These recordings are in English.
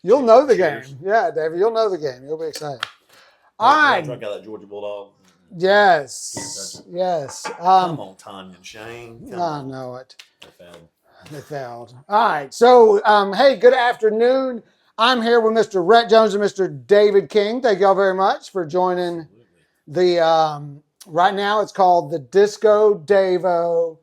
You'll know the Cheers. game. Yeah, David, you'll know the game. You'll be excited. All When I right. drunk out that Georgia Bulldog, can't touch Yes. it. Yes. Come on, Tanya and Shane. Come I on. know it. They failed. They failed. All right. So, hey, good afternoon. I'm here with Mr. Rhett Jones and Mr. David King. Thank y'all very much for joining Absolutely. the. Right now, it's called the Disco Davo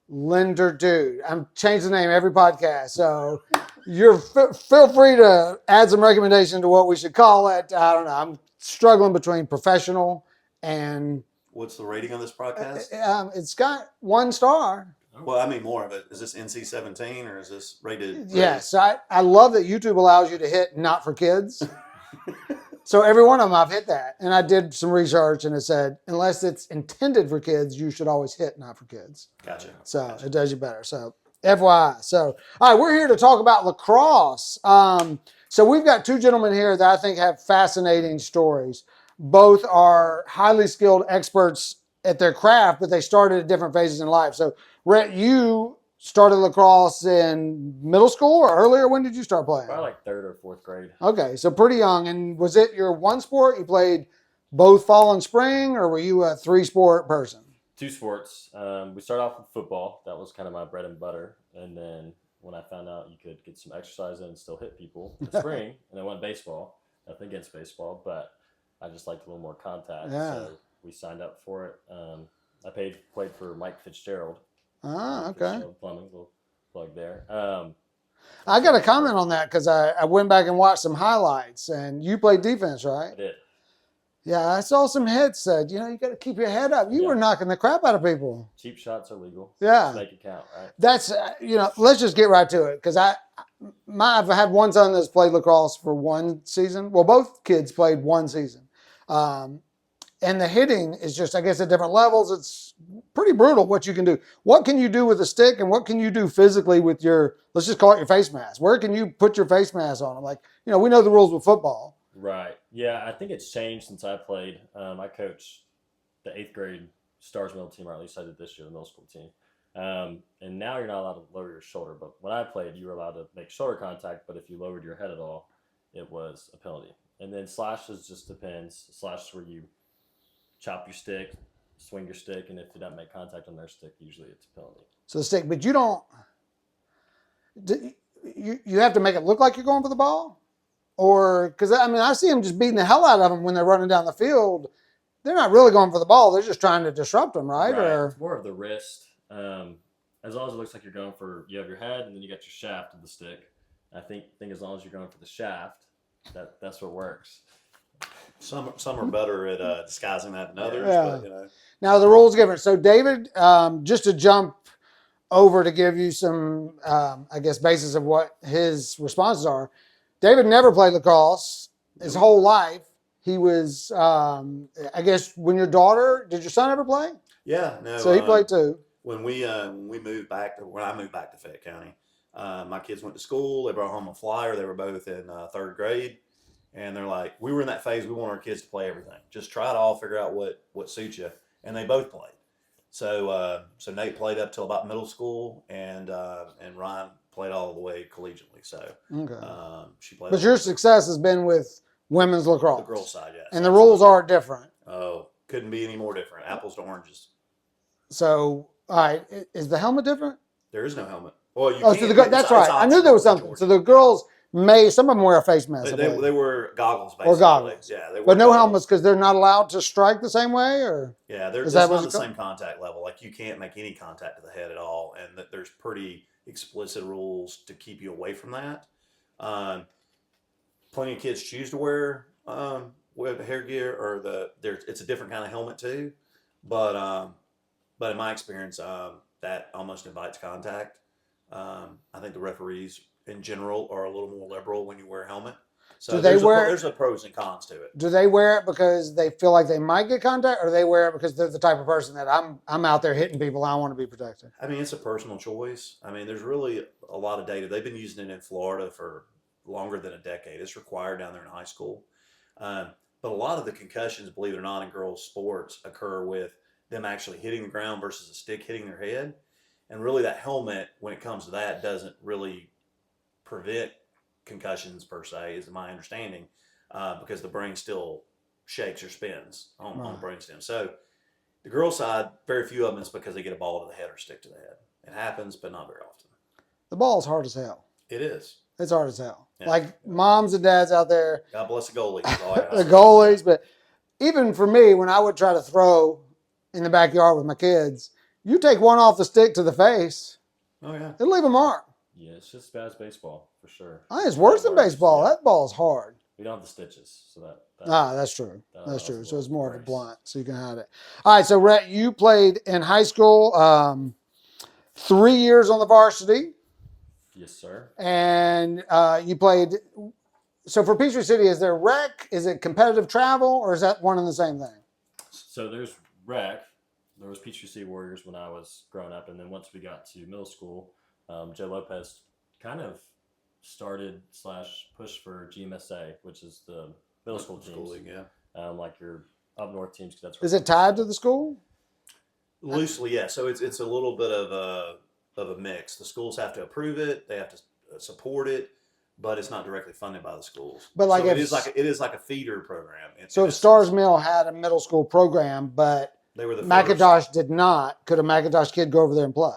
Linder Dude. I'm changing the name every podcast, so feel free to add some recommendation to what we should call it. I don't know. I'm struggling between professional and What's the rating on this podcast? it's got 1 star. Well, I mean more of it. Is this NC-17 or is this rated? Yes, I love that YouTube allows you to hit not for kids. So every one of them, I've hit that. And I did some research and it said, unless it's intended for kids, you should always hit not for kids. Gotcha. So Gotcha. it does you better. So FYI. So, all right, we're here to talk about lacrosse. So we've got two gentlemen here that I think have fascinating stories. Both are highly skilled experts at their craft, but they started at different phases in life. So, Rhett, you started lacrosse in middle school or earlier? When did you start playing? Probably like third or fourth grade. Okay, so pretty young. And was it your one sport? You played both fall and spring, or were you a 3-sport person? Two sports. We started off with football. That was kind of my bread and butter. And then when I found out you could get some exercise in and still hit people in the spring, and I went baseball. Nothing against baseball, but I just liked a little more contact. Yeah. So we signed up for it. I played for Mike Fitzgerald. Ah, Mike okay. Fitzgerald Plumbing, little plug there. I got a comment on that because I went back and watched some highlights, and you played defense, right? I did. Yeah, I saw some hits said, you got to keep your head up. You Yeah. were knocking the crap out of people. Cheap shots are legal. Yeah. Just make it count, right? That's, let's just get right to it because I've had one son that's played lacrosse for one season. Well, both kids played one season. And the hitting is just, I guess, at different levels. It's pretty brutal what you can do. What can you do with a stick and what can you do physically with your, let's just call it your face mask? Where can you put your face mask on? Like, we know the rules with football. Right. Yeah, I think it's changed since I played. I coached the 8th grade Stars middle team, or at least I did this year, the middle school team. And now you're not allowed to lower your shoulder. But when I played, you were allowed to make shoulder contact, but if you lowered your head at all, it was a penalty. And then slashes just depends. Slashes where you chop your stick, swing your stick, and if you don't make contact on their stick, usually it's a penalty. So the stick, but you don't, you have to make it look like you're going for the ball? Or, because I see them just beating the hell out of them when they're running down the field. They're not really going for the ball. They're just trying to disrupt them, right? Or It's more of the wrist. As long as it looks like you have your head and then you got your shaft of the stick. I think as long as you're going for the shaft, that's what works. Some are better at disguising that than others, Yeah. but Now the rules different. So David, just to jump over to give you some, I guess, basis of what his responses are. David never played lacrosse his whole life. He was, I guess, did your son ever play? Yeah, no. So he played too. When I moved back to Fayette County, my kids went to school. They brought home a flyer. They were both in 3rd grade, and they're like, we were in that phase. We want our kids to play everything. Just try it all, figure out what suits you. And they both played. So Nate played up till about middle school, and Ryan played all the way collegiately. So Okay. she played. But your success has been with women's lacrosse. The girls' side, yes. And the rules are different. Oh, couldn't be any more different. Apples to oranges. So, all right, is the helmet different? There is no helmet. Well, that's right. I knew there was something. So the girls some of them wear a face mask. They wear goggles, basically. Or goggles. Yeah, they wear but no goggles. helmets because they're not allowed to strike the same way, or yeah, it's that not the same contact level. Like you can't make any contact to the head at all, and there's pretty explicit rules to keep you away from that. Plenty of kids choose to wear headgear, or it's a different kind of helmet too, but in my experience, that almost invites contact. I think the referees in general are a little more liberal when you wear a helmet. So there's a pros and cons to it. Do they wear it because they feel like they might get contact, or do they wear it because they're the type of person that I'm out there hitting people, I want to be protected? I mean, it's a personal choice. I mean, there's really a lot of data. They've been using it in Florida for longer than a decade. It's required down there in high school. But a lot of the concussions, believe it or not, in girls' sports occur with them actually hitting the ground versus a stick hitting their head. And really that helmet, when it comes to that, doesn't really prevent concussions per se, is my understanding, because the brain still shakes or spins on the brainstem. So the girls' side, very few of them is because they get a ball to the head or stick to the head. It happens, but not very often. The ball's hard as hell. It is. It's hard as hell. Yeah. Like moms and dads out there, God bless the goalies. Is all I gotta the say. goalies, but even for me, when I would try to throw in the backyard with my kids, you take one off the stick to the face, Oh yeah. it'll leave a mark. Yeah, it's just as bad as baseball for sure. I think it's worse than baseball. Yeah. That ball's hard. We don't have the stitches, so that That's true. That's true. So it's more of a worse. blunt, so you can hide it. All right. So Rhett, you played in high school, 3 years on the varsity, Yes, sir. and you played. So for Peachtree City, is there rec? Is it competitive travel, or is that one and the same thing? So there's rec. There was Peachtree City Warriors when I was growing up, and then once we got to middle school, Joe Lopez kind of started / pushed for GMSA, which is the middle school teams. League, yeah. Like your up north teams. 'Cause that's Is it tied to the school? Loosely, yeah. So it's a little bit of a mix. The schools have to approve it. They have to support it, but it's not directly funded by the schools. But like so if- it is like a feeder program. So if Stars Mill had a middle school program, but they were the McIntosh did not, could a McIntosh kid go over there and play?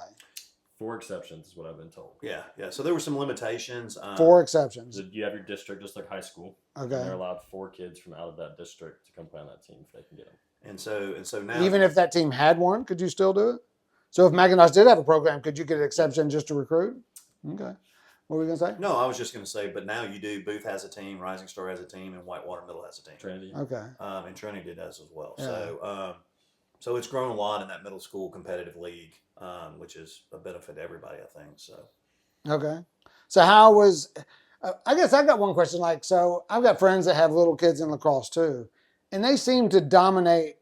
4 exceptions is what I've been told. Yeah. So there were some limitations. 4 exceptions. You have your district just like high school. Okay. And they're allowed 4 kids from out of that district to come play on that team if they can get them. And so now, Even if that team had one, could you still do it? So if McIntosh did have a program, could you get an exception just to recruit? Okay. What were we going to say? no, I was just going to say, but now you do. Booth has a team, Rising Star has a team, and Whitewater Middle has a team. Trinity. Okay. And Trinity does as well. Yeah. So it's grown a lot in that middle school competitive league, which is a benefit to everybody, I think. So Okay. So how was, I guess I got one question. Like, so I've got friends that have little kids in lacrosse too, and they seem to dominate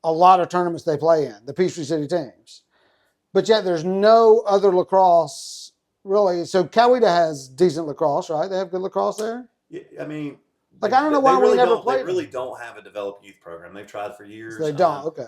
a lot of tournaments they play in, the Peachtree City teams. But yet there's no other lacrosse really. So Coweta has decent lacrosse, right? They have good lacrosse there? yeah, I mean, Like, I don't know why we never played They really them. don't have a developed youth program. They've tried for years. So they don't. Okay.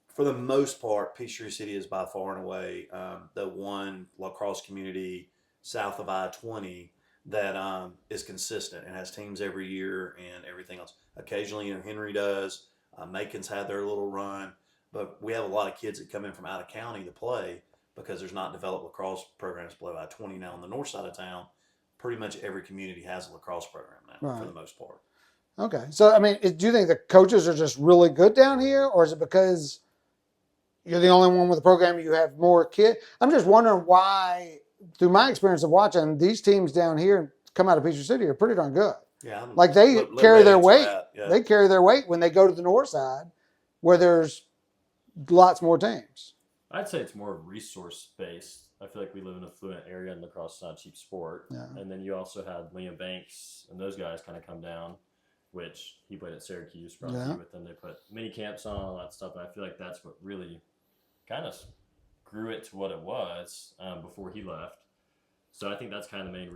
For the most part, Peachtree City is by far and away the one lacrosse community south of I-20 that is consistent and has teams every year and everything else. Occasionally, Henry does. Macon's had their little run, but we have a lot of kids that come in from out of county to play because there's not developed lacrosse programs below I-20 now on the north side of town. Pretty much every community has a lacrosse program now, for the most part. Okay. So, I mean, do you think the coaches are just really good down here, or is it because you're the only one with a program, you have more kids? I'm just wondering why, through my experience of watching, these teams down here come out of Peachtree City are pretty darn good. Yeah, Like they let carry their Reddit's weight. that, yeah. They carry their weight when they go to the north side where there's lots more teams. I'd say it's more resource based. I feel like we live in a affluent area and lacrosse is not a cheap sport. Yeah. And then you also had Liam Banks and those guys kind of come down, which he played at Syracuse, brought Yeah. you with them. They put mini camps on, all that stuff. And I feel like that's what really kind of grew it to what it was before he left. So I think that's kind of the main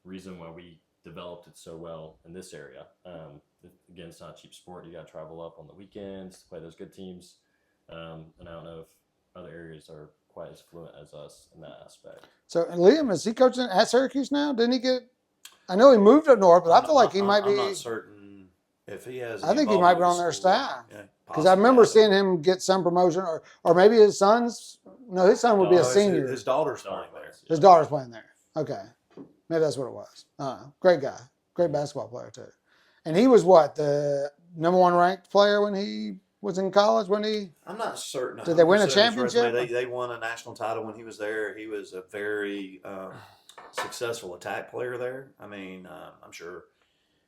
reason why we developed it so well in this area. Again, it's not a cheap sport. You got to travel up on the weekends to play those good teams. And I don't know if other areas are quite as fluent as us in that aspect. So, and Liam, is he coaching at Syracuse now? Didn't he get? I know he moved up north, but I feel like he might be. I'm not certain if he has. I think he involvement might be with on the their school. staff. Yeah, Because I remember possibly. seeing him get some promotion, or maybe his son's. No, his son would be No, a his- senior. His daughter's playing there. His daughter's playing there. Okay, maybe that's what it was. Great guy, great basketball player too. And he was what, the #1 ranked player when he was in college? When he I'm not certain. Did they win a 100% of his resume. championship? They won a national title when he was there. He was a very successful attack player there. I mean, I'm sure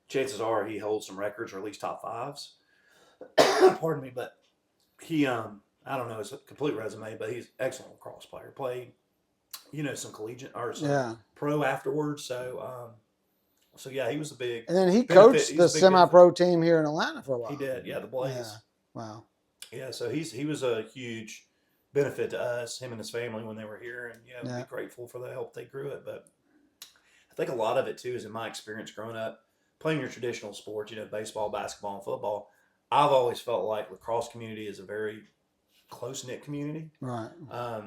chances are he holds some records or at least top fives. Pardon me, but he, I don't know his complete resume, but he's an excellent lacrosse player. Played, some collegiate or some yeah, pro afterwards. So yeah, he was a big. and then he benefit. coached He's the a big semi-pro team here in Atlanta for a while. He did, yeah, the Blaze. Yeah. Wow. Yeah, so he was a huge benefit to us, him and his family when they were here, and Yeah. be grateful for the help they grew it. But I think a lot of it too is in my experience growing up playing your traditional sports, baseball, basketball, and football. I've always felt like lacrosse community is a very close knit community, Right.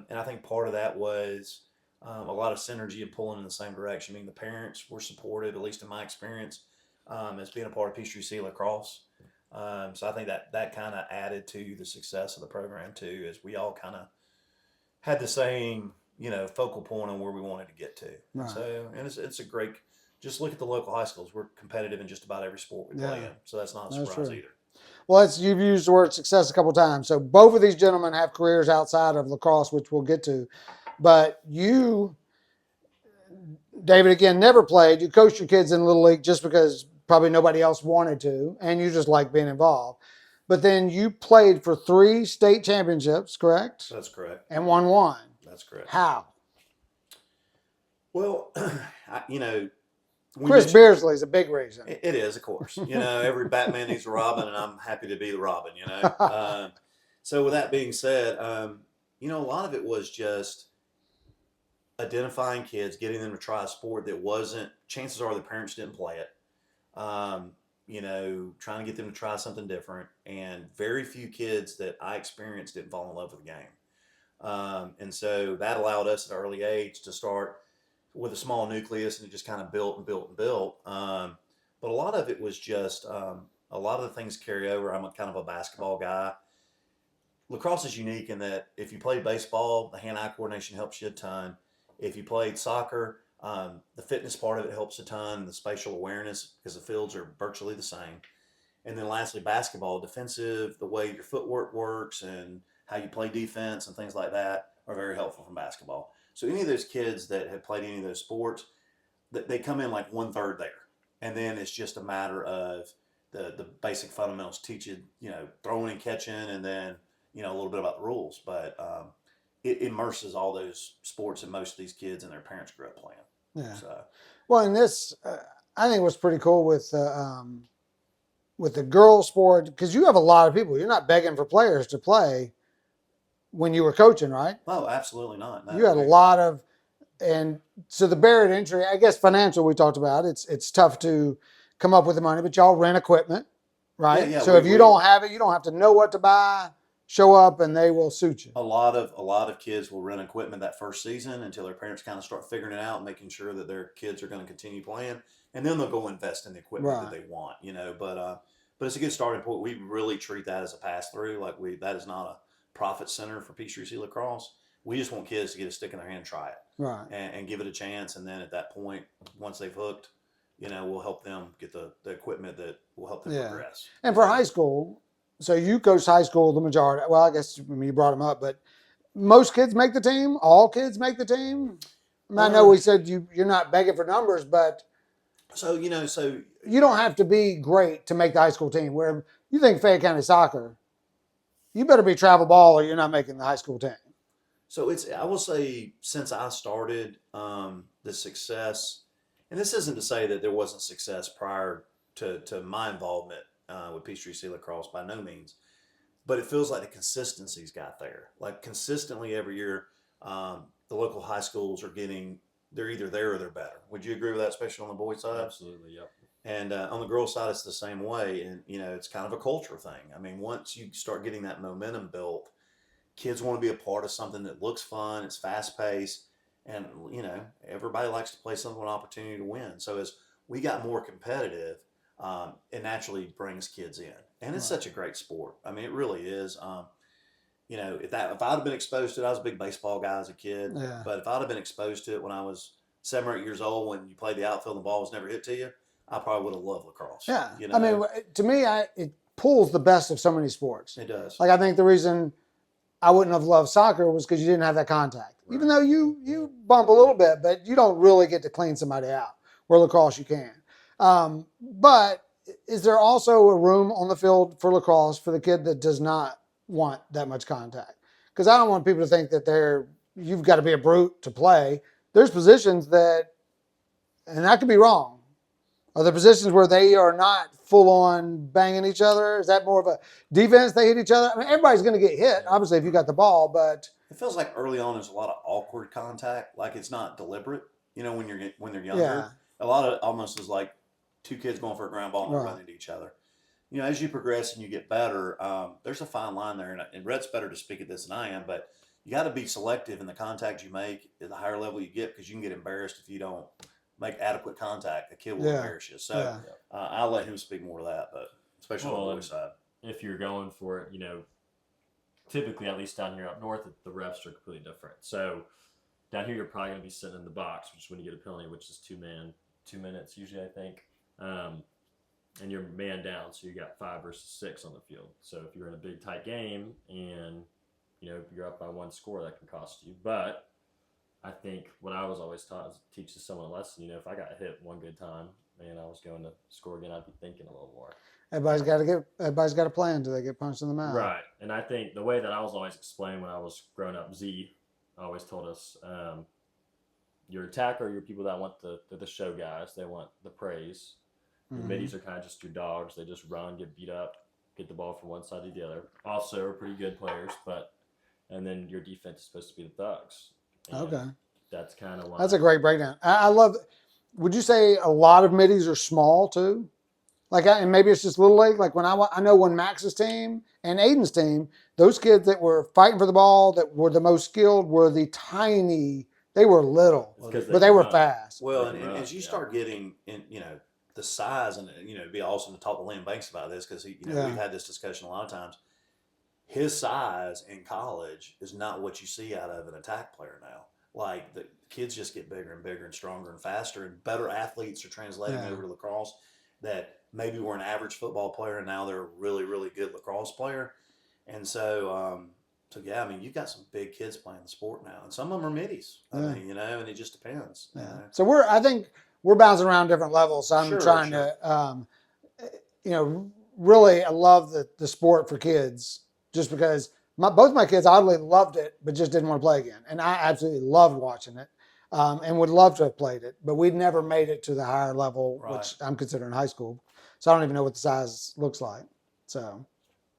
and I think part of that was a lot of synergy and pulling in the same direction. I mean, the parents were supportive, at least in my experience, as being a part of Peachtree Sea Lacrosse. So I think that kind of added to the success of the program too, as we all kind of had the same, focal point on where we wanted to get to. Right. So, and it's a great. Just look at the local high schools. We're competitive in just about every sport we play Yeah. in. So that's not a That's surprise true. either. Well, you've used the word success a couple times. So both of these gentlemen have careers outside of lacrosse, which we'll get to. But you, David, again, never played. You coached your kids in Little League just because probably nobody else wanted to, and you just like being involved. But then you played for 3 state championships, correct? That's correct. And won 1. That's correct. How? Well, Chris Beardsley is a big reason. It is, of course. Every Batman needs a Robin, and I'm happy to be the Robin. So with that being said, a lot of it was just identifying kids, getting them to try a sport that wasn't. Chances are the parents didn't play it. Trying to get them to try something different, and very few kids that I experienced didn't fall in love with the game. And so that allowed us at an early age to start with a small nucleus, and it just kind of built and built and built. But a lot of it was just a lot of the things carry over. I'm a kind of a basketball guy. Lacrosse is unique in that if you play baseball, the hand-eye coordination helps you a ton. If you played soccer, the fitness part of it helps a ton, the spatial awareness, because the fields are virtually the same. And then lastly, basketball, defensive, the way your footwork works and how you play defense and things like that are very helpful from basketball. So any of those kids that have played any of those sports, they come in like 1/3 there. And then it's just a matter of the basic fundamentals, teach you, throwing and catching, and then, a little bit about the rules. But it immerses all those sports that most of these kids and their parents grew up playing. Yeah. So, well, and this, I think what's pretty cool with the girls sport, because you have a lot of people. You're not begging for players to play when you were coaching, right? oh, absolutely not. No, You had a lot of, and so the barrier to entry, I guess financial we talked about, it's tough to come up with the money, but y'all rent equipment, right? Yeah, so if you don't have it, you don't have to know what to buy, show up and they will suit you. A lot of kids will rent equipment that first season until their parents kind of start figuring it out and making sure that their kids are going to continue playing, and then they'll go invest in the equipment that they want, but it's a good starting point. We really treat that as a pass through. That is not a profit center for Peachtree Sea Lacrosse. We just want kids to get a stick in their hand and try it, right, and give it a chance. And then at that point, once they've hooked, we'll help them get the equipment that will help them progress. And for high school, so you coached high school the majority. Well, I guess you brought them up, but most kids make the team. All kids make the team. I know we said you're not begging for numbers, but so you don't have to be great to make the high school team. Where you think Fayette County soccer, you better be travel ball or you're not making the high school team. So I will say, since I started, the success, and this isn't to say that there wasn't success prior to my involvement with Peachtree Sea Lacrosse, by no means, but it feels like the consistency's got there. Like consistently every year, the local high schools they're either there or they're better. Would you agree with that, especially on the boys' side? Absolutely, yep. And on the girls' side, it's the same way. And, it's kind of a culture thing. I mean, once you start getting that momentum built, kids want to be a part of something that looks fun, it's fast-paced, and, everybody likes to play something with an opportunity to win. So as we got more competitive, it naturally brings kids in. And it's such a great sport. I mean, it really is. If I'd have been exposed to it, I was a big baseball guy as a kid. Yeah. But if I'd have been exposed to it when I was 7 or 8 years old, when you played the outfield and the ball was never hit to you, I probably would have loved lacrosse. Yeah. I mean, to me, it pulls the best of so many sports. It does. Like I think the reason I wouldn't have loved soccer was because you didn't have that contact. Right. Even though you bump a little bit, but you don't really get to clean somebody out. Where lacrosse you can. But is there also a room on the field for lacrosse for the kid that does not want that much contact? Because I don't want people to think that you've got to be a brute to play. There's positions that, and I could be wrong, are there positions where they are not full on banging each other? Is that more of a defense, they hit each other? I mean, everybody's going to get hit, obviously, if you got the ball, but it feels like early on there's a lot of awkward contact, like it's not deliberate, when they're younger. Yeah. A lot of it almost is like two kids going for a ground ball and running into each other. As you progress and you get better, there's a fine line there, and Rhett's better to speak at this than I am, but you got to be selective in the contact you make at the higher level you get, because you can get embarrassed if you don't make adequate contact. The kid will Yeah. embarrass you. So Yeah. I'll let him speak more to that, but especially on the boys' side. If you're going for it, typically, at least down here up north, the refs are completely different. So down here, you're probably going to be sitting in the box, which is when you get a penalty, which is 2 minutes usually, I think. And you're man down, so you got 5 versus 6 on the field. So if you're in a big tight game and you're up by 1 score, that can cost you. But I think what I was always taught is teaches someone a lesson. If I got hit one good time and I was going to score again, I'd be thinking a little more. Everybody's got a plan until they get punched in the mouth. Right. And I think the way that I was always explained when I was growing up, Z always told us, your attacker, your people that want the show guys, they want the praise. Your middies are kind of just your dogs. They just run, get beat up, get the ball from one side to the other. Also, are pretty good players, and then your defense is supposed to be the thugs. And Okay. That's kind of why. That's a great breakdown. I love. Would you say a lot of middies are small too? And maybe it's just little league. Like when I know when Max's team and Aiden's team, those kids that were fighting for the ball, that were the most skilled, were the tiny. They were little, but they were fast. Well, and as you start getting in, the size, and it'd be awesome to talk to Lynn Banks about this, because we've had this discussion a lot of times. His size in college is not what you see out of an attack player now. Like the kids just get bigger and bigger and stronger and faster, and better athletes are translating over to lacrosse that maybe were an average football player and now they're a really, really good lacrosse player. And so, you've got some big kids playing the sport now, and some of them are middies. I mean, and it just depends. Yeah. So I think we're bouncing around different levels. So I'm trying to, really, I love the sport for kids, just because both my kids oddly loved it, but just didn't want to play again. And I absolutely loved watching it, and would love to have played it, but we'd never made it to the higher level, which I'm considering high school. So I don't even know what the size looks like. So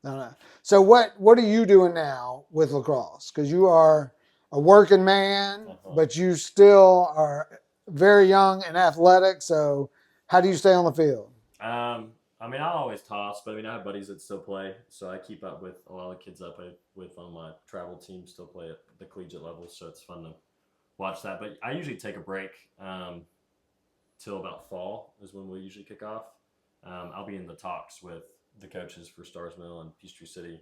I don't know. So what are you doing now with lacrosse? Because you are a working man, but you still are very young and athletic. So how do you stay on the field? I always toss, but I have buddies that still play, so I keep up with a lot of the kids I play with on my travel team still play at the collegiate level, so it's fun to watch that. But I usually take a break till about fall is when we usually kick off. I'll be in the talks with the coaches for Stars Mill and Peachtree City,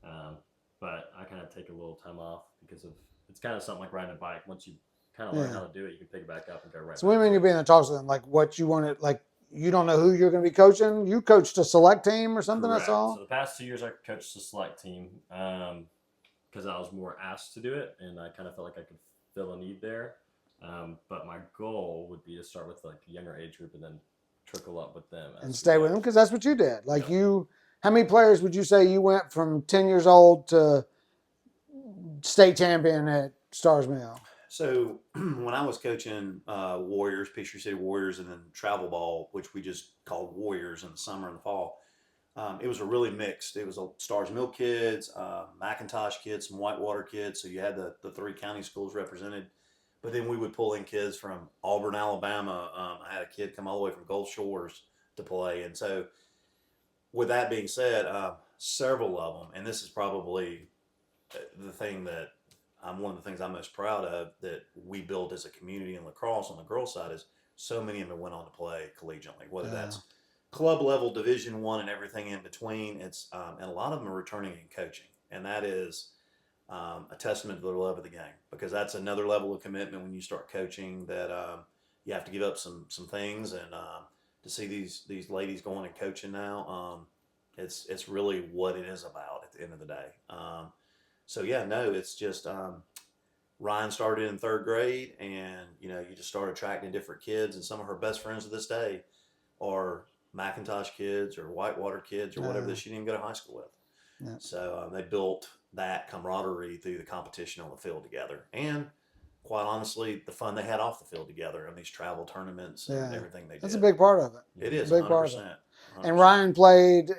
but I kind of take a little time off because it's kind of something like riding a bike. Once you kind of learn how to do it, you can pick it back up and go right. So what do you mean you're being in the talks with them? Like what you want to, like you don't know who you're going to be coaching? You coached a select team or something? Correct. That's all? So the past 2 years I coached the select team because I was more asked to do it, and I kind of felt like I could fill a need there. But my goal would be to start with like the younger age group and then trickle up with them. And stay with them, because that's what you did. Like how many players would you say you went from 10 years old to state champion at Stars Mill? So when I was coaching Warriors, Peachtree City Warriors, and then travel ball, which we just called Warriors in the summer and the fall, it was a really mixed. It was a Stars Mill kids, McIntosh kids, some Whitewater kids. So you had the 3 county schools represented. But then we would pull in kids from Auburn, Alabama. I had a kid come all the way from Gulf Shores to play. And so with that being said, several of them, and this is probably the thing that one of the things I'm most proud of that we built as a community in lacrosse on the girls' side, is so many of them went on to play collegiately, whether that's club level, Division I, and everything in between. It's and a lot of them are returning and coaching, and that is a testament to their love of the game, because that's another level of commitment when you start coaching, that you have to give up some things, and to see these ladies going and coaching now, it's really what it is about at the end of the day. It's just Ryan started in 3rd grade, and you just start attracting different kids, and some of her best friends to this day are McIntosh kids or Whitewater kids or whatever that she didn't even go to high school with. Yeah. So they built that camaraderie through the competition on the field together, and quite honestly, the fun they had off the field together on these travel tournaments and everything they did. That's a big part of it. It is, 100%. And Ryan played,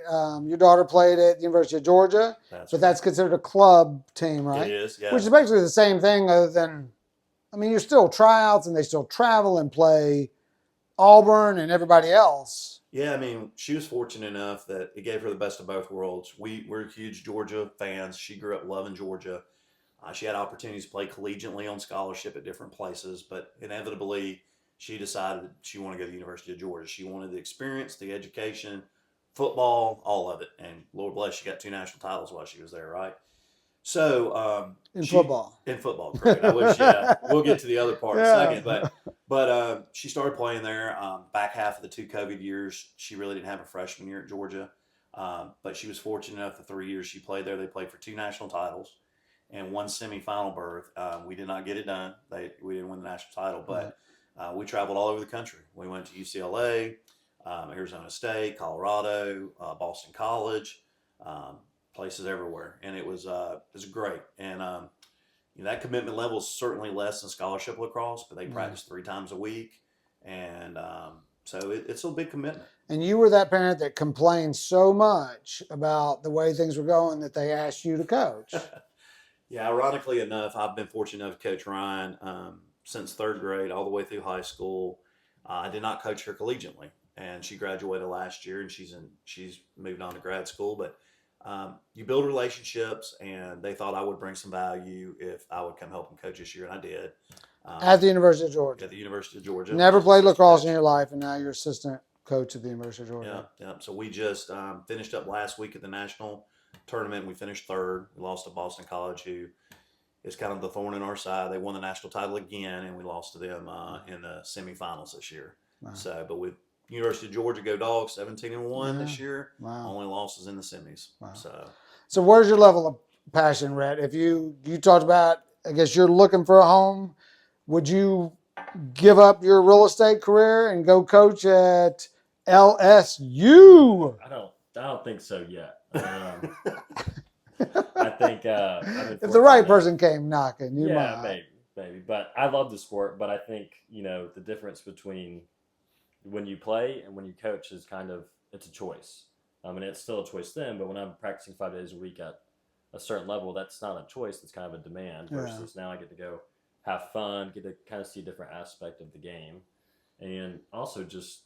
your daughter played at the University of Georgia, that's considered a club team, right? It is, yeah. Which is basically the same thing, other than, you're still tryouts and they still travel and play Auburn and everybody else. Yeah, she was fortunate enough that it gave her the best of both worlds. We're huge Georgia fans. She grew up loving Georgia. She had opportunities to play collegiately on scholarship at different places, but inevitably she decided she wanted to go to the University of Georgia. She wanted the experience, the education, football, all of it. And Lord bless, she got 2 national titles while she was there, right? So In football. in football, correct. I wish, yeah, we'll get to the other part in a Yeah. second, but she started playing there. Back half of the 2 COVID years, she really didn't have a freshman year at Georgia, but she was fortunate enough the 3 years she played there, they played for 2 national titles and 1 semifinal berth. We did not get it done. We didn't win the national title, but we traveled all over the country. We went to UCLA, Arizona State, Colorado, Boston College. Places everywhere, and it was great. And that commitment level is certainly less than scholarship lacrosse, but they practice 3 times a week, and so it's a big commitment. And you were that parent that complained so much about the way things were going that they asked you to coach. Yeah, ironically enough, I've been fortunate enough to coach Ryan since 3rd grade all the way through high school. I did not coach her collegiately, and she graduated last year, and she's moved on to grad school, but. You build relationships, and they thought I would bring some value if I would come help them coach this year, and I did. At the University of Georgia. At the University of Georgia. Never played lacrosse in your life, and now you're assistant coach at the University of Georgia. Yeah. So we just finished up last week at the national tournament. We finished 3rd. We lost to Boston College, who is kind of the thorn in our side. They won the national title again, and we lost to them in the semifinals this year. Wow. So, but with University of Georgia, go Dogs, 17-1 this year. Wow. Only losses in the semis. Wow. So where's your level of passion, Rhett? If you talked about, I guess you're looking for a home, would you give up your real estate career and go coach at LSU? I don't think so yet. I think if the right person came knocking, you might. maybe. But I love the sport. But I think the difference between when you play and when you coach is it's a choice. I mean, it's still a choice then, but when I'm practicing 5 days a week at a certain level, that's not a choice. That's kind of a demand versus now I get to go have fun, get to kind of see a different aspect of the game. And also just,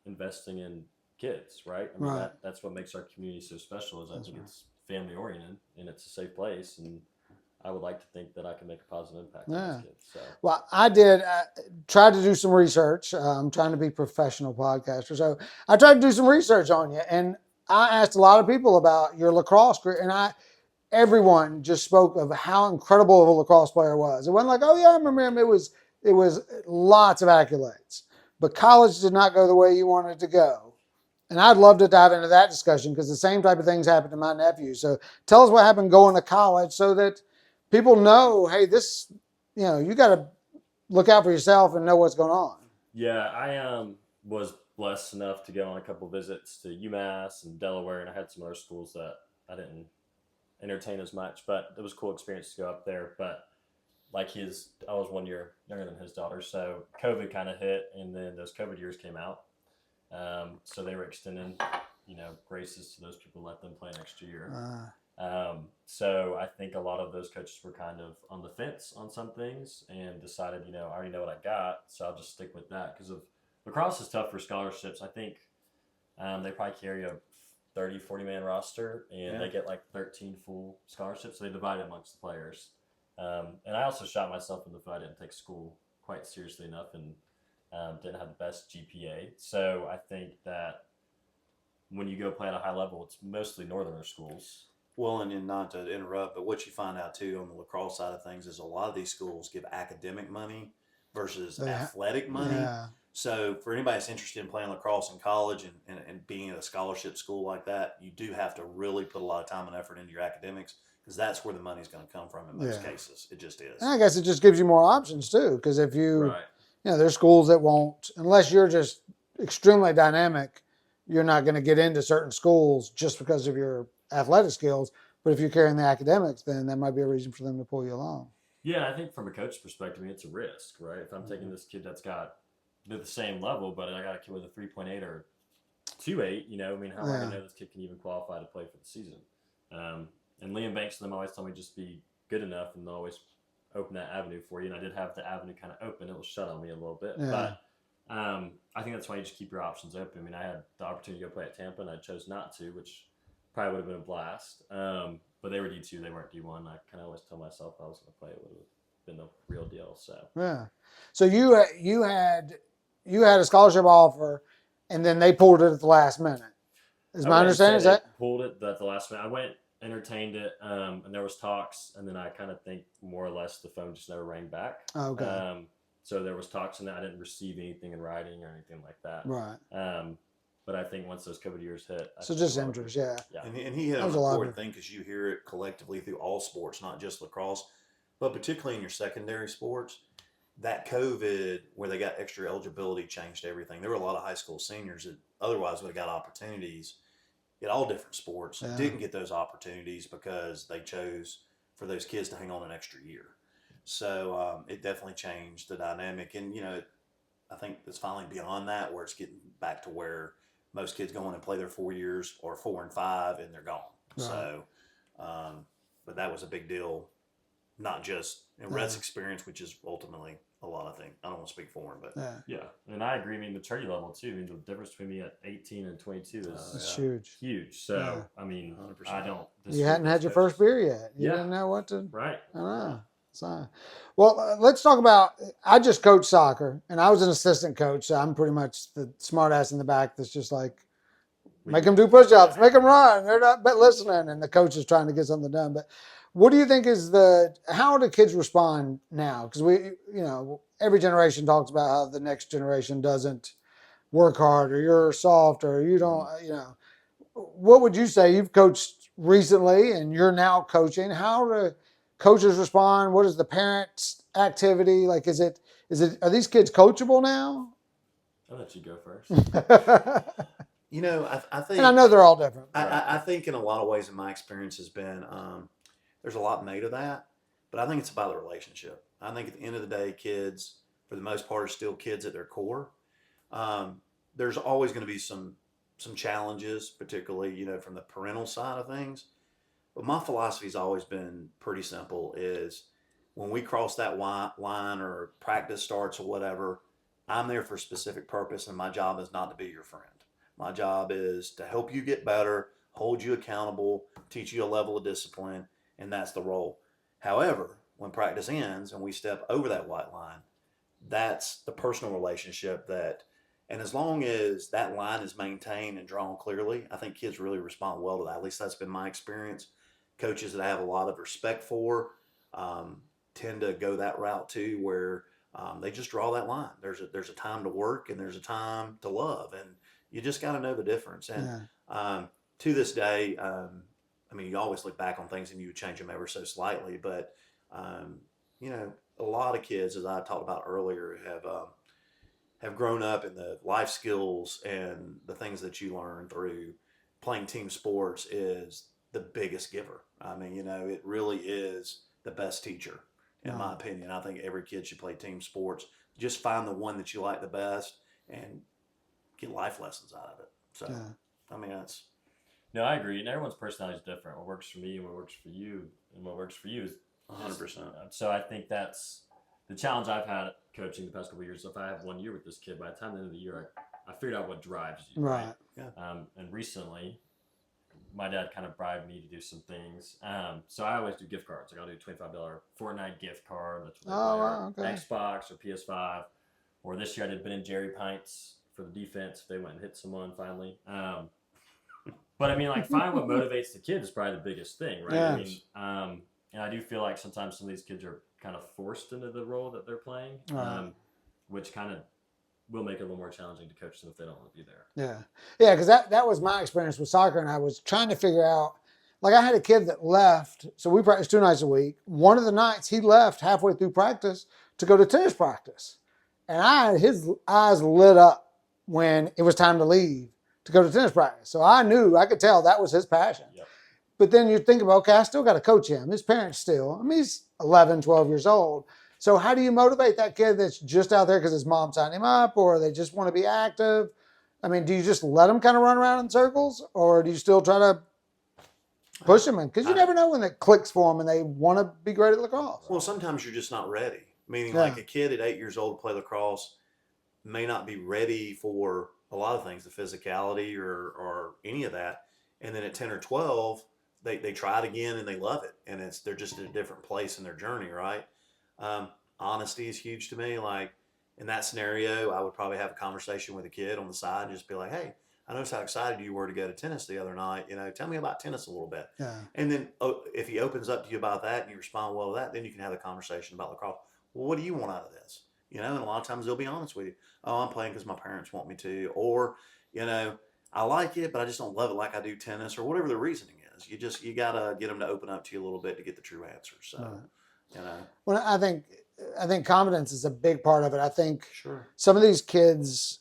investing in kids, right? I mean, that's what makes our community so special is I think it's family oriented and it's a safe place. And I would like to think that I can make a positive impact on these kids. So. Well, I did try to do some research. I'm trying to be a professional podcaster. So I tried to do some research on you. And I asked a lot of people about your lacrosse career. And everyone just spoke of how incredible of a lacrosse player was. It wasn't like, oh, yeah, I remember him. It was lots of accolades. But college did not go the way you wanted it to go. And I'd love to dive into that discussion because the same type of things happened to my nephew. So tell us what happened going to college so that people know, hey, this, you got to look out for yourself and know what's going on. Yeah, I was blessed enough to go on a couple visits to UMass and Delaware, and I had some other schools that I didn't entertain as much, but it was a cool experience to go up there. But I was 1 year younger than his daughter, so COVID kind of hit, and then those COVID years came out. So they were extending, graces to those people, let them play next year. So I think a lot of those coaches were kind of on the fence on some things and decided, I already know what I got, so I'll just stick with that. Because lacrosse is tough for scholarships. I think they probably carry a 30, 40-man roster, and they get 13 full scholarships. So they divide it amongst the players. And I also shot myself in the foot. I didn't take school quite seriously enough and didn't have the best GPA. So I think that when you go play at a high level, it's mostly northerner schools. Well, and not to interrupt, but what you find out too on the lacrosse side of things is a lot of these schools give academic money versus athletic money. Yeah. So for anybody that's interested in playing lacrosse in college and being at a scholarship school like that, you do have to really put a lot of time and effort into your academics because that's where the money's going to come from in most cases. It just is. And I guess it just gives you more options too, because if you, there's schools that won't, unless you're just extremely dynamic, you're not going to get into certain schools just because of your athletic skills. But if you're carrying the academics, then that might be a reason for them to pull you along. Yeah, I think from a coach's perspective, it's a risk, right? If I'm taking this kid that's got the same level, but I got a kid with a 3.8 or 2.8, how am I going to know this kid can even qualify to play for the season? And Liam Banks and them always tell me just be good enough, and they'll always open that avenue for you. And I did have the avenue kind of open. It was shut on me a little bit. Yeah. But I think that's why you just keep your options open. I had the opportunity to go play at Tampa, and I chose not to, which probably would have been a blast. but they were D2, they weren't D1. I kind of always tell myself if I was going to play, it would have been the real deal. So Yeah. So you had a scholarship offer, and then they pulled it at the last minute. Is I my wouldn't say understanding? Is they that pulled it at the last minute. I went, entertained it, and there was talks, and then I kind of think more or less the phone just never rang back. okay? So there was talks, and I didn't receive anything in writing or anything like that. Right. But I think once those COVID years hit, So just interest, yeah. And he hit That on was an a lot important of- thing because you hear it collectively through all sports, not just lacrosse, but particularly in your secondary sports. That COVID, where they got extra eligibility, changed everything. There were a lot of high school seniors that otherwise would have got opportunities in all different sports, Yeah. didn't get those opportunities because they chose for those kids to hang on an extra year. So it definitely changed the dynamic. And, I think it's finally beyond that where it's getting back to where most kids go in and play their 4 years or 4 and 5 and they're gone. Right. So, but that was a big deal, not just in Rhett's experience, which is ultimately a lot of things. I don't want to speak for him, but yeah, and I agree. I mean, maturity level too. I mean, the difference between me at 18 and 22 is It's huge. huge. So, I mean, 100%. I don't. You hadn't had your first beer yet. You didn't know what to. Right. I know. So, well, let's talk about. I just coach soccer, and I was an assistant coach. So I'm pretty much the smart ass in the back that's just like, make them do push-ups, make them run. They're not listening, and the coach is trying to get something done. But what do you think is how do kids respond now? Because every generation talks about how the next generation doesn't work hard, or you're soft, or you don't, What would you say? You've coached recently, and you're now coaching. How do coaches respond? What is the parents' activity like? Are these kids coachable now? I'll let you go first. I think, and I know they're all different. I think in a lot of ways, in my experience, has been there's a lot made of that, but I think it's about the relationship. I think at the end of the day, kids, for the most part, are still kids at their core. There's always going to be some challenges, particularly from the parental side of things. But my philosophy has always been pretty simple: is when we cross that line or practice starts or whatever, I'm there for a specific purpose, and my job is not to be your friend. My job is to help you get better, hold you accountable, teach you a level of discipline, and that's the role. However, when practice ends and we step over that white line, that's the personal relationship and as long as that line is maintained and drawn clearly, I think kids really respond well to that. At least that's been my experience. Coaches that I have a lot of respect for tend to go that route too, where they just draw that line. There's a time to work and there's a time to love, and you just got to know the difference. And to this day, you always look back on things and you would change them ever so slightly, but a lot of kids, as I talked about earlier, have grown up in the life skills and the things that you learn through playing team sports is the biggest giver. It really is the best teacher, in my opinion. I think every kid should play team sports. Just find the one that you like the best and get life lessons out of it. So, that's. No, I agree. And everyone's personality is different. What works for me and what works for you and what works for you is 100%. So I think that's the challenge I've had coaching the past couple of years. If I have 1 year with this kid, by the time the end of the year, I figured out what drives you. Right. Yeah. And recently, my dad kind of bribed me to do some things. So I always do gift cards. Like I'll do a $25 Fortnite gift card. That's what they play, Xbox or PS5. Or this year I did Ben and Jerry pints for the defense. They went and hit someone finally. But find what motivates the kid is probably the biggest thing, right? Yes. And I do feel like sometimes some of these kids are kind of forced into the role that they're playing, which kind of will make it a little more challenging to coach them if they don't want to be there. Yeah, because that was my experience with soccer, and I was trying to figure out, like I had a kid that left, so we practiced 2 nights a week. One of the nights he left halfway through practice to go to tennis practice, and his eyes lit up when it was time to leave to go to tennis practice. So I could tell that was his passion. Yep. But then you think about, okay, I still got to coach him. His parents still, he's 11, 12 years old. So how do you motivate that kid that's just out there because his mom signed him up, or they just want to be active? Do you just let them kind of run around in circles, or do you still try to push them in? Because you never know when it clicks for them and they want to be great at lacrosse. Well, sometimes you're just not ready. Meaning like a kid at 8 years old to play lacrosse may not be ready for a lot of things, the physicality or any of that. And then at 10 or 12, they try it again and they love it, and they're just in a different place in their journey, right? Um, Honesty is huge to me. Like in that scenario, I would probably have a conversation with a kid on the side and just be like, "Hey, I noticed how excited you were to go to tennis the other night. Tell me about tennis a little bit." Yeah. And then if he opens up to you about that and you respond well to that, then you can have the conversation about lacrosse. Well, what do you want out of this? And a lot of times they'll be honest with you. Oh, I'm playing because my parents want me to, or you know, I like it, but I just don't love it like I do tennis, or whatever the reasoning is. You gotta get them to open up to you a little bit to get the true answer. So, Right. Well, I think confidence is a big part of it. I think sure. some of these kids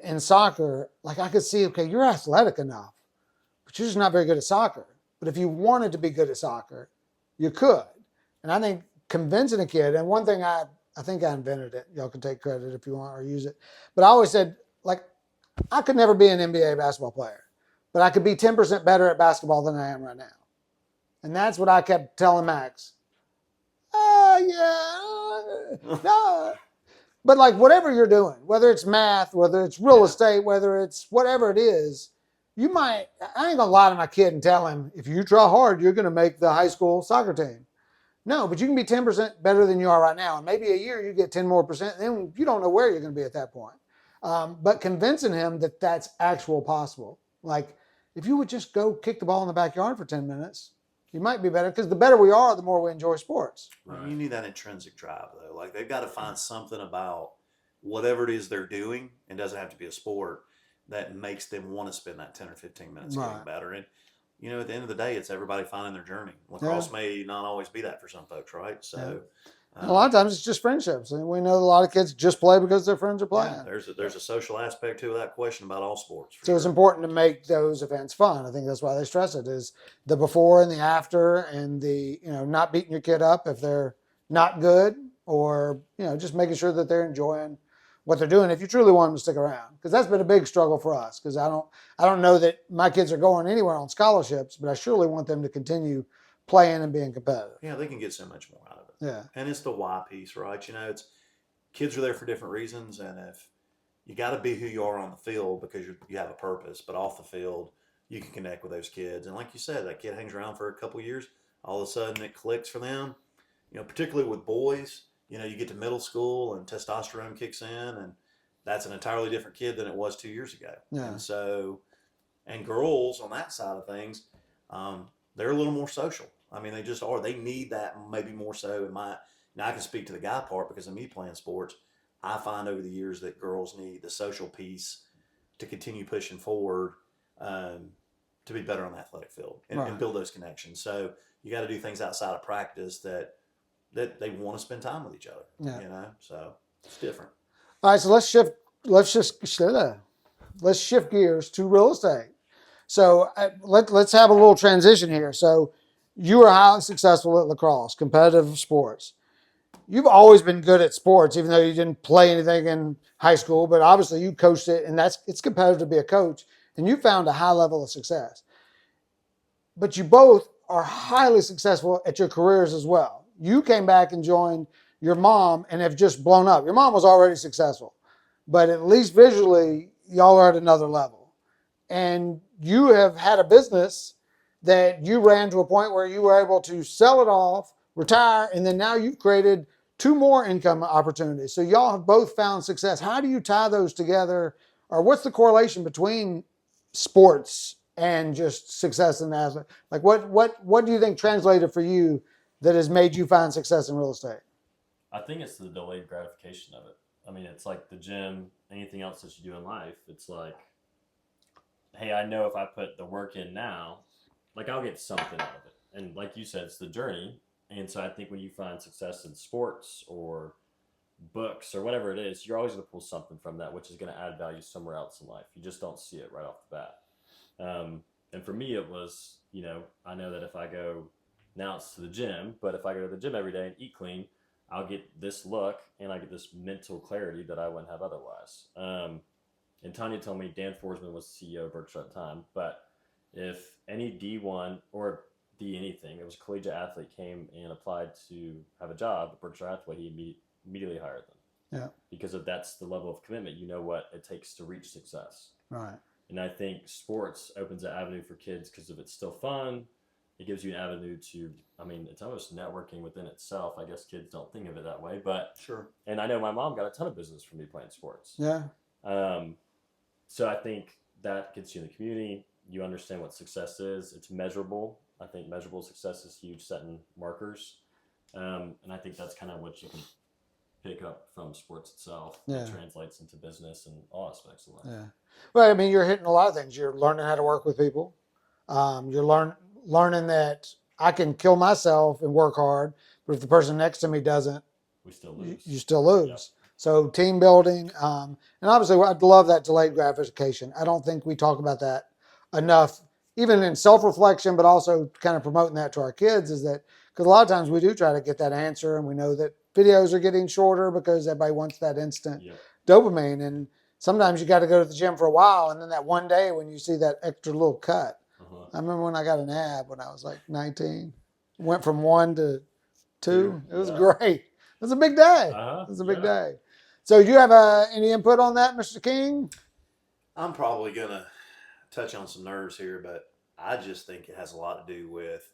in soccer, like I could see, okay, you're athletic enough, but you're just not very good at soccer. But if you wanted to be good at soccer, you could. And I think convincing a kid, and one thing I think I invented it. Y'all can take credit if you want or use it. But I always said, like, I could never be an NBA basketball player, but I could be 10% better at basketball than I am right now. And that's what I kept telling Max. Yeah, no. But like whatever you're doing, whether it's math, whether it's real estate, whether it's whatever it is, I ain't gonna lie to my kid and tell him, if you try hard, you're gonna make the high school soccer team. No, but you can be 10% better than you are right now. And maybe a year you get 10 more percent, and then you don't know where you're gonna be at that point. But convincing him that that's actual possible. Like if you would just go kick the ball in the backyard for 10 minutes, you might be better, because the better we are, the more we enjoy sports. Right. You need that intrinsic drive, though. Like they've got to find something about whatever it is they're doing, and doesn't have to be a sport, that makes them want to spend that 10 or 15 minutes getting better. And at the end of the day, it's everybody finding their journey. Lacrosse may not always be that for some folks, right? So. A lot of times it's just friendships. And we know a lot of kids just play because their friends are playing. Yeah, there's a social aspect to that question about all sports. So it's important to make those events fun. I think that's why they stress it, is the before and the after, and the, not beating your kid up if they're not good, or, just making sure that they're enjoying what they're doing if you truly want them to stick around. Because that's been a big struggle for us, because I don't know that my kids are going anywhere on scholarships, but I surely want them to continue playing and being competitive. Yeah, they can get so much more out of it. Yeah. And it's the why piece, right? It's kids are there for different reasons, and if you got to be who you are on the field because you have a purpose, but off the field you can connect with those kids. And like you said, that kid hangs around for a couple of years, all of a sudden it clicks for them. Particularly with boys, you get to middle school and testosterone kicks in, and that's an entirely different kid than it was 2 years ago. Yeah. And girls on that side of things, they're a little more social. I mean, they just are. They need that maybe more so. Now I can speak to the guy part because of me playing sports. I find over the years that girls need the social piece to continue pushing forward, to be better on the athletic field and build those connections. So you got to do things outside of practice that they want to spend time with each other. Yeah. So it's different. All right, so let's shift gears to real estate. So let's have a little transition here. So you were highly successful at lacrosse, competitive sports. You've always been good at sports, even though you didn't play anything in high school, but obviously you coached it, and it's competitive to be a coach, and you found a high level of success. But you both are highly successful at your careers as well. You came back and joined your mom and have just blown up. Your mom was already successful, but at least visually, y'all are at another level. And you have had a business that you ran to a point where you were able to sell it off, retire, and then now you've created 2 more income opportunities. So y'all have both found success. How do you tie those together, or what's the correlation between sports and just success in athlete? Like what do you think translated for you that has made you find success in real estate? I think it's the delayed gratification of it. I mean, it's like the gym, anything else that you do in life. It's like, hey, I know if I put the work in now, like I'll get something out of it. And like you said, it's the journey. And so I think when you find success in sports or books or whatever it is, you're always going to pull something from that, which is going to add value somewhere else in life. You just don't see it right off the bat. And for me, it was, I know that if I go, now it's to the gym, but if I go to the gym every day and eat clean, I'll get this look and I get this mental clarity that I wouldn't have otherwise. And Tanya told me Dan Forsman was the CEO of Berkshire at the time, but if any D1 or D anything, it was a collegiate athlete came and applied to have a job at Berkshire Hathaway, he immediately hired them. Yeah. Because that's the level of commitment. You know what it takes to reach success. Right. And I think sports opens an avenue for kids because if it's still fun, it gives you an avenue to, I mean, it's almost networking within itself. I guess kids don't think of it that way, but Sure. and I know my mom got a ton of business from me playing sports. Yeah. So I think that gets you in the community. You understand what success is. It's measurable. I think measurable success is huge, setting markers. And I think that's kind of what you can pick up from sports itself. Yeah. It translates into business and all aspects of life. Yeah. Well, I mean, you're hitting a lot of things. You're learning how to work with people. You're learning that I can kill myself and work hard, but if the person next to me doesn't, We still lose. you still lose. Yep. So team building, and obviously I'd love that delayed gratification. I don't think we talk about that enough, even in self-reflection, but also kind of promoting that to our kids, is that because a lot of times we do try to get that answer, and we know that videos are getting shorter because everybody wants that instant Yep. dopamine. And sometimes you got to go to the gym for a while, and then that one day when you see that extra little cut. Uh-huh. I remember when I got an ab when I was like 19, went from 1 to 2. It was Yeah. great. It was a big day. Uh-huh. It was a big Yeah. day. So do you have any input on that, Mr. King? I'm probably going to touch on some nerves here, but I just think it has a lot to do with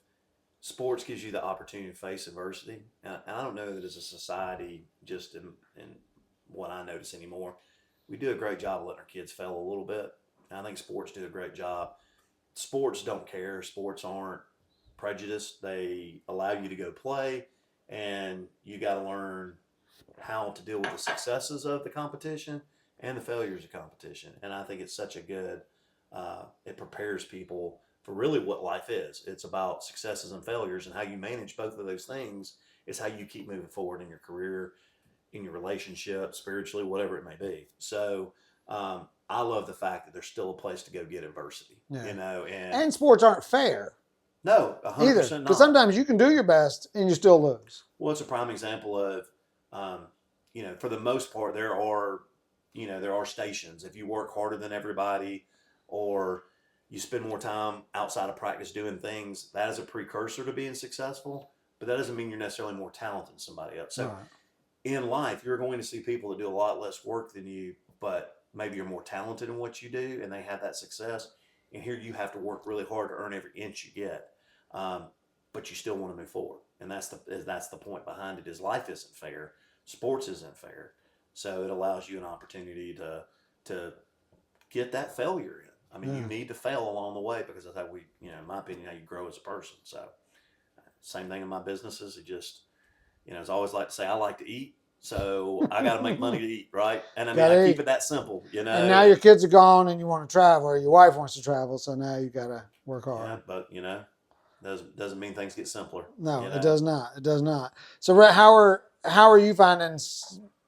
sports gives you the opportunity to face adversity. And I don't know that as a society, just in what I notice anymore, we do a great job of letting our kids fail a little bit. And I think sports do a great job. Sports don't care. Sports aren't prejudiced. They allow you to go play, and you got to learn how to deal with the successes of the competition and the failures of competition. And I think it's such a good, it prepares people for really what life is. It's about successes and failures, and how you manage both of those things is how you keep moving forward in your career, in your relationship, spiritually, whatever it may be. So I love the fact that there's still a place to go get adversity, Yeah. you know, And sports aren't fair no, 100% either, not. because sometimes you can do your best and you still lose. Well, it's a prime example of, for the most part, there are stations. If you work harder than everybody, or you spend more time outside of practice doing things, that is a precursor to being successful. But that doesn't mean you're necessarily more talented than somebody else. So Right. in life, you're going to see people that do a lot less work than you, but maybe you're more talented in what you do, and they have that success. And here you have to work really hard to earn every inch you get, but you still want to move forward. And that's the point behind it. Is life isn't fair, sports isn't fair, so it allows you an opportunity to get that failure in. I mean, you need to fail along the way, because that's how we, in my opinion, how you grow as a person. So same thing in my businesses. It just, as I always like to say, I like to eat. So I got to make money to eat, right? And I mean, I keep it that simple, And now your kids are gone and you want to travel, or your wife wants to travel, so now you got to work hard. Yeah, but doesn't mean things get simpler. No, it does not. It does not. So, Rhett, how are you finding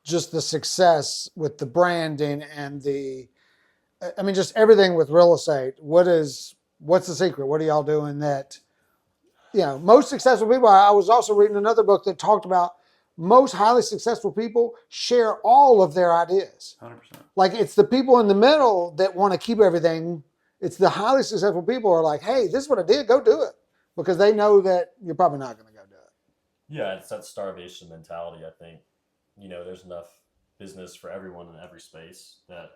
just the success with the branding and just everything with real estate? What's the secret? What are y'all doing that, most successful people? I was also reading another book that talked about most highly successful people share all of their ideas. 100%. Like, it's the people in the middle that want to keep everything. It's the highly successful people who are like, hey, this is what I did, go do it. Because they know that you're probably not going to go do it. Yeah, it's that starvation mentality, I think. There's enough business for everyone in every space that,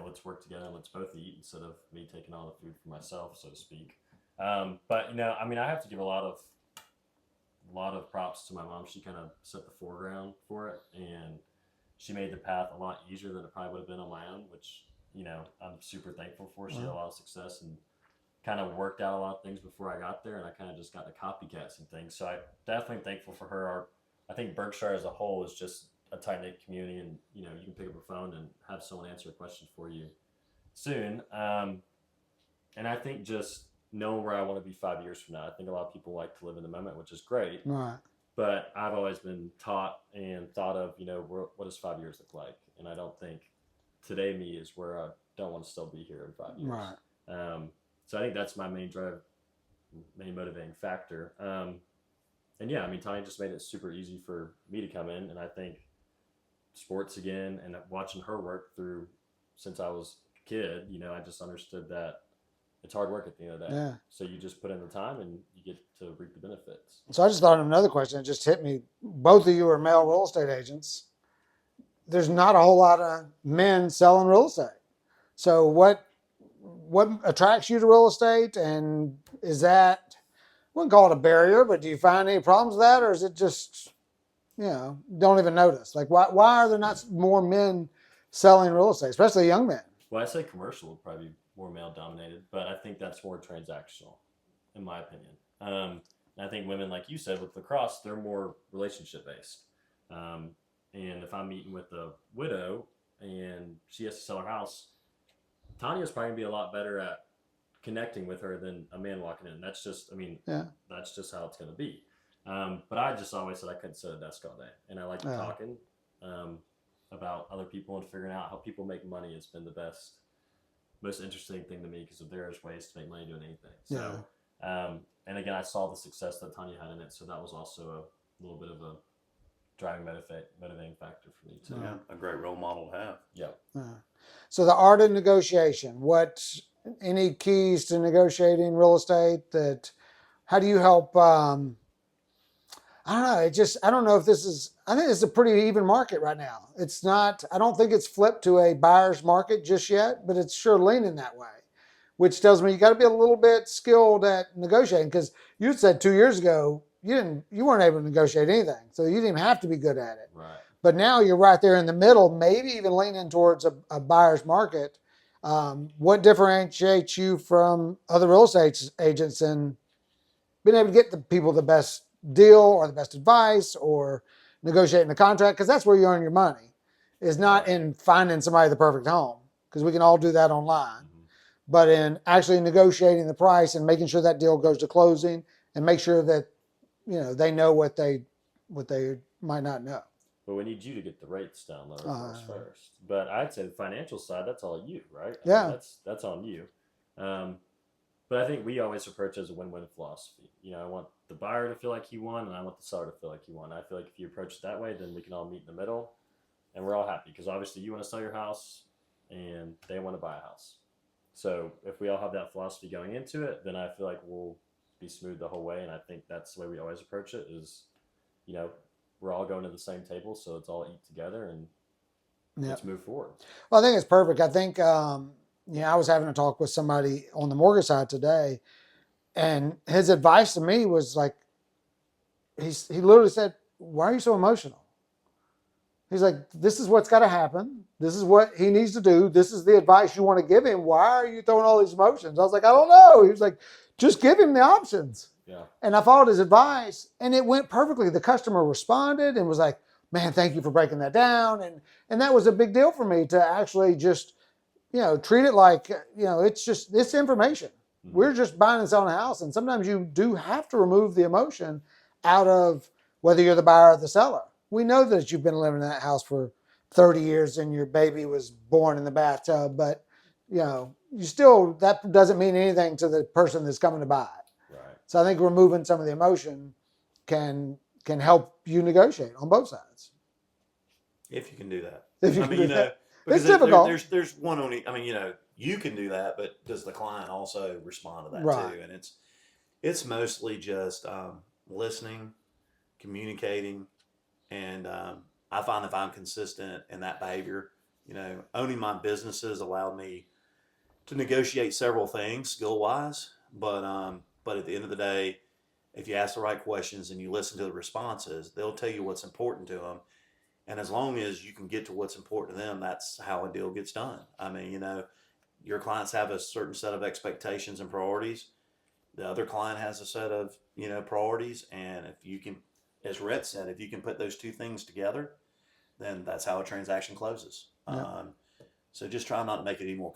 let's work together and let's both eat, instead of me taking all the food for myself, so to speak. But, I have to give a lot of props to my mom. She kind of set the foreground for it, and she made the path a lot easier than it probably would have been on my own, which, I'm super thankful for. She had a lot of success and kind of worked out a lot of things before I got there, and I kind of just got to copycat some things. So I'm definitely thankful for her. I think Berkshire as a whole is just a tight-knit community, and, you can pick up a phone and have someone answer a question for you soon. And I think just knowing where I want to be 5 years from now. I think a lot of people like to live in the moment, which is great. Right. But I've always been taught and thought of, what does 5 years look like? And I don't think today me is where I don't want to still be here in 5 years. Right. So I think that's my main drive, main motivating factor. And yeah, Tanya just made it super easy for me to come in. And I think sports again, and watching her work through since I was a kid, I just understood that it's hard work at the end of the day. Yeah. So you just put in the time and you get to reap the benefits. So I just thought of another question that just hit me. Both of you are male real estate agents. There's not a whole lot of men selling real estate. So what attracts you to real estate? And is that, wouldn't call it a barrier, but do you find any problems with that, or is it just, don't even notice? Like, why are there not more men selling real estate, especially young men? Well, I say commercial would probably be more male dominated, but I think that's more transactional, in my opinion. And I think women, like you said, with lacrosse, they're more relationship based. And if I'm meeting with a widow and she has to sell her house, Tanya's probably gonna be a lot better at connecting with her than a man walking in. That's just, that's just how it's gonna be. But I just always said I couldn't sit at a desk all day, and I like talking about other people and figuring out how people make money has been the most interesting thing to me, because there's ways to make money doing anything. So, and again, I saw the success that Tanya had in it, so that was also a little bit of a driving motivating factor for me too. Yeah, a great role model to have. Yeah. So the art of negotiation. Any keys to negotiating real estate? How do you help? I don't know. I don't know if this is. I think it's a pretty even market right now. It's not. I don't think it's flipped to a buyer's market just yet, but it's sure leaning that way, which tells me you got to be a little bit skilled at negotiating. Because you said 2 years ago you weren't able to negotiate anything, so you didn't even have to be good at it. Right. But now you're right there in the middle, maybe even leaning towards a buyer's market. What differentiates you from other real estate agents in being able to get the people the best deal or the best advice or negotiating the contract? Because that's where you earn your money, is not in finding somebody the perfect home, because we can all do that online, but in actually negotiating the price and making sure that deal goes to closing and make sure that they know what they might not know. But we need you to get the rates down low first. But I'd say the financial side, that's all you, right? I mean, that's on you. But I think we always approach it as a win-win philosophy. I want the buyer to feel like he won, and I want the seller to feel like he won. I feel like if you approach it that way, then we can all meet in the middle, and we're all happy, because obviously you want to sell your house, and they want to buy a house. So if we all have that philosophy going into it, then I feel like we'll be smooth the whole way. And I think that's the way we always approach it is, we're all going to the same table, so let's all eat together and let's move forward. Well, I think it's perfect. I think, I was having a talk with somebody on the mortgage side today, and his advice to me was like, he literally said, "Why are you so emotional?" He's like, "This is what's got to happen. This is what he needs to do. This is the advice you want to give him. Why are you throwing all these emotions?" I was like, "I don't know." He was like, "Just give him the options." Yeah. And I followed his advice, and it went perfectly. The customer responded and was like, "Man, thank you for breaking that down." And that was a big deal for me to actually just, treat it like, it's information. Mm-hmm. We're just buying and selling a house. And sometimes you do have to remove the emotion out of whether you're the buyer or the seller. We know that you've been living in that house for 30 years and your baby was born in the bathtub, but that doesn't mean anything to the person that's coming to buy it. Right. So I think removing some of the emotion can help you negotiate on both sides. If you can do that. It's difficult. There's one only. You can do that, but does the client also respond to that too? And it's mostly just listening, communicating, and I find if I'm consistent in that behavior, owning my businesses allowed me to negotiate several things skill wise, but at the end of the day, if you ask the right questions and you listen to the responses, they'll tell you what's important to them. And as long as you can get to what's important to them, that's how a deal gets done. Your clients have a certain set of expectations and priorities. The other client has a set of, priorities. And if you can, as Rhett said, if you can put those two things together, then that's how a transaction closes. Yeah. So just try not to make it any more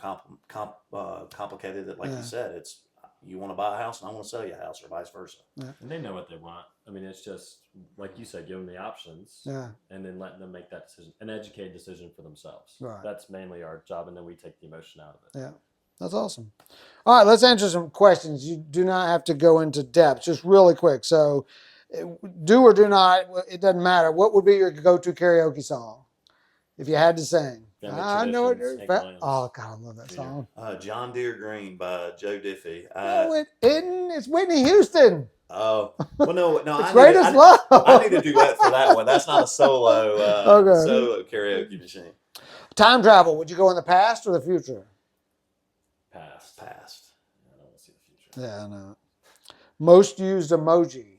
complicated. That, like you said, it's you want to buy a house and I want to sell you a house, or vice versa. Yeah. And they know what they want. It's just like you said, give them the options, and then letting them make that decision, an educated decision for themselves. Right. That's mainly our job, and then we take the emotion out of it. Yeah, that's awesome. All right, let's answer some questions. You do not have to go into depth, just really quick. So, do or do not, it doesn't matter. What would be your go-to karaoke song if you had to sing? I know it. Oh, God, I love that song. John Deere Green by Joe Diffie. No, it isn't. It's Whitney Houston. Oh, well, no. It's Greatest Love. I need a duet for that one. That's not a solo karaoke machine. Time travel. Would you go in the past or the future? Past. Past. I don't want to see the future. Yeah, I know. Most used emoji.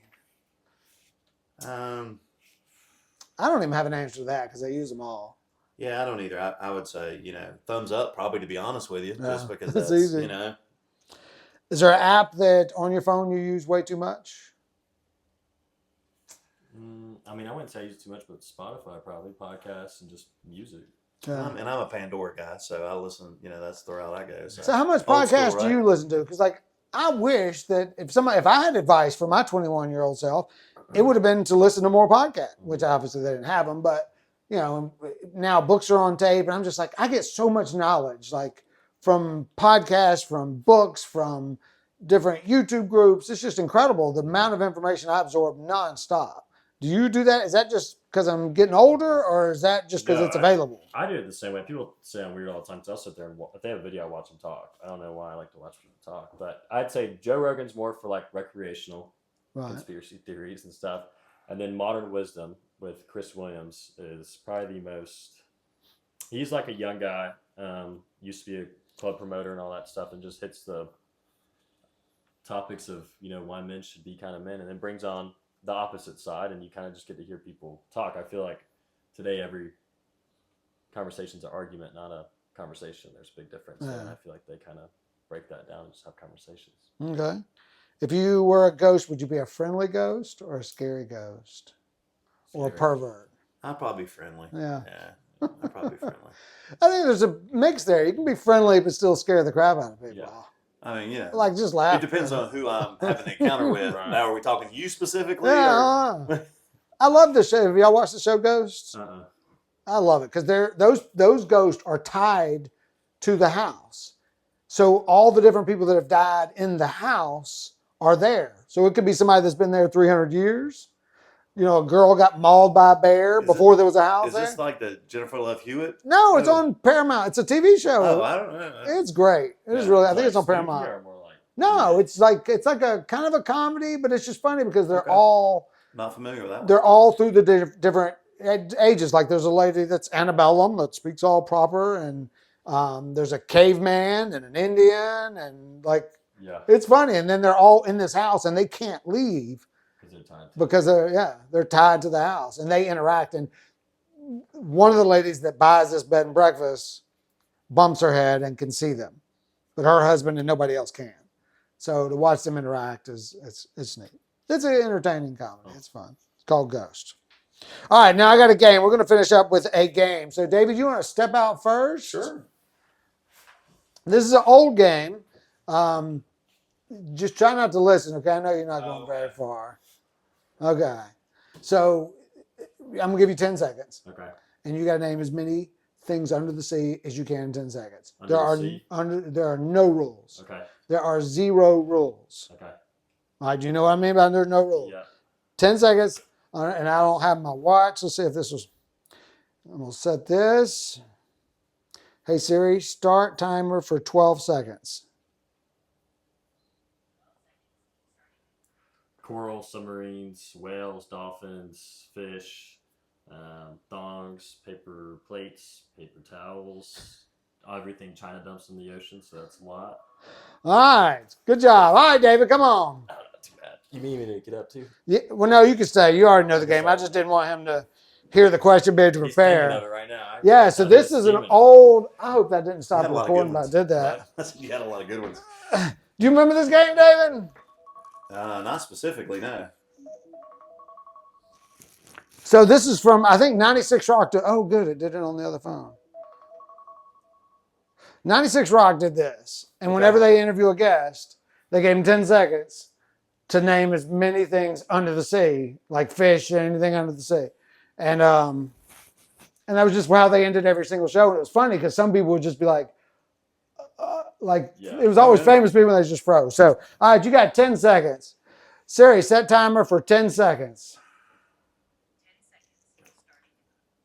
Um, I don't even have an answer to that because I use them all. yeah, I don't either. I would say, thumbs up probably, to be honest with you, Yeah, just because that's that's, easy. Is there an app that on your phone you use way too much? I mean, I wouldn't say I use it too much, but Spotify probably, podcasts and just music. Yeah. And I'm a Pandora guy, so I listen, that's the route I go. So how much Old school, podcast do right? you listen to? Because like I wish that if I had advice for my 21-year-old self, it would have been to listen to more podcasts, which obviously they didn't have them. But now books are on tape, and I'm just like I get so much knowledge, like from podcasts, from books, from different YouTube groups. It's just incredible the amount of information I absorb nonstop. Do you do that? Is that just because I'm getting older, or is that just because No, it's available? I do it the same way. People say I'm weird all the time because I'll sit there and if they have a video, I watch them talk. I don't know why I like to watch people talk, but I'd say Joe Rogan's more for like recreational conspiracy theories and stuff. And then Modern Wisdom with Chris Williams is probably the most. He's like a young guy, used to be a club promoter and all that stuff, and just hits the topics of why men should be kind of men, and then brings on the opposite side, and you kind of just get to hear people talk. I feel like today every conversation's an argument, not a conversation. There's a big difference, and I feel like they kind of break that down and just have conversations. Okay. If you were a ghost, would you be a friendly ghost or a scary ghost? Or a pervert? I'd probably be friendly. Yeah. I'd probably be friendly. I think there's a mix there. You can be friendly but still scare the crap out of people. Yeah. I mean, like just laugh. It depends on who I'm having an encounter with. Right. Now, are we talking you specifically? Yeah. I love the show. Have y'all watched the show Ghosts? I love it because those ghosts are tied to the house. So all the different people that have died in the house are there. So it could be somebody that's been there 300 years. A girl got mauled by a bear before there was a house there. Is this like the Jennifer Love Hewitt? No, it's on Paramount. It's a TV show. Oh, I don't know. It's great. It is really. I think it's on Paramount. No, it's like a kind of a comedy, but it's just funny because they're all not familiar with that. They're all through the different ages. Like there's a lady that's antebellum that speaks all proper, and there's a caveman and an Indian, and it's funny. And then they're all in this house, and they can't leave because they're tied to the house, and they interact. And one of the ladies that buys this bed and breakfast bumps her head and can see them, but her husband and nobody else can. So to watch them interact it's neat. It's an entertaining comedy. It's fun. It's called Ghost. All right, now I got a game. We're going to finish up with a game. So David, you want to step out first? Sure. This is an old game. Just try not to listen, okay? I know you're not going very far. Okay. So I'm going to give you 10 seconds. Okay. And you got to name as many things under the sea as you can in 10 seconds. There are no rules. Okay. There are 0 rules. Okay. All right, do you know what I mean by there's no rules? Yeah. 10 seconds, and I don't have my watch. Let's see if this was. I'm going to set this. Hey Siri, start timer for 12 seconds. Coral, submarines, whales, dolphins, fish, thongs, paper plates, paper towels, everything China dumps in the ocean, so that's a lot. All right, good job. All right, David, come on. Not too bad. You mean me to get up too? Yeah, well, no, you can stay. You already know the game. I just didn't want him to hear the question, be able to prepare. He's thinking of it right now. Yeah, so this is an old. I hope that didn't stop the recording, but I did that. You had a lot of good ones. Do you remember this game, David? Not specifically, no. So this is from, I think, 96 Rock. Oh, good. It did it on the other phone. 96 Rock did this. And whenever they interview a guest, they gave him 10 seconds to name as many things under the sea, like fish and anything under the sea. And that was just how they ended every single show. And it was funny because some people would just be like, it was always famous people that just froze. So, all right, you got 10 seconds. Siri, set timer for 10 seconds.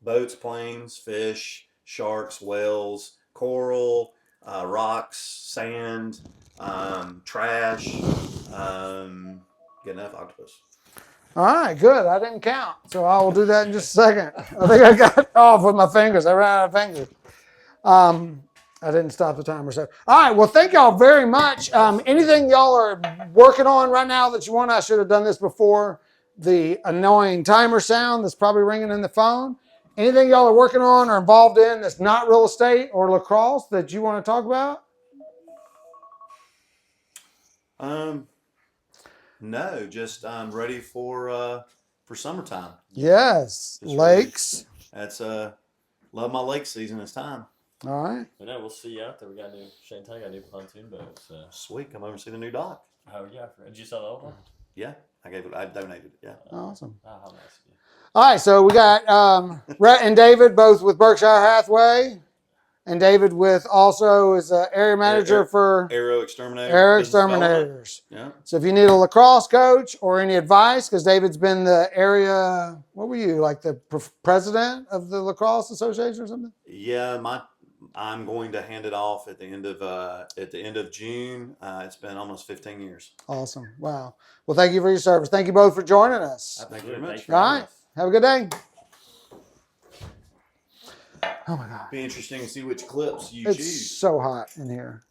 Boats, planes, fish, sharks, whales, coral, rocks, sand, trash, get enough octopus. All right, good. I didn't count, so I will do that in just a second. I think I got off with my fingers. I ran out of fingers. I didn't stop the timer. So, all right. Well, thank y'all very much. Anything y'all are working on right now that you want? I should have done this before the annoying timer sound that's probably ringing in the phone. Anything y'all are working on or involved in that's not real estate or lacrosse that you want to talk about? No, just I'm ready for summertime. Yes, Just ready. lakes. That's love my lake season. It's time. All right. But no, we'll see you out there. We got a new Shanghai got a new pontoon boat. So. Sweet, come over and see the new dock. Oh yeah, did you sell the old one? Yeah, I donated it. Yeah. Awesome. Oh, how nice of you. All right, so we got Rhett and David both with Berkshire Hathaway, and David with also is area manager for Aero Exterminator. Air Business Development. Exterminators. Yeah. So if you need a lacrosse coach or any advice, because David's been the area, what were you, like the president of the Lacrosse Association or something? Yeah, I'm going to hand it off at the end of June. It's been almost 15 years. Awesome. Wow. Well, thank you for your service. Thank you both for joining us. Thank you very much. Thanks for All having right. us. Have a good day. Oh my God. Be interesting to see which clips you It's choose. so hot in here.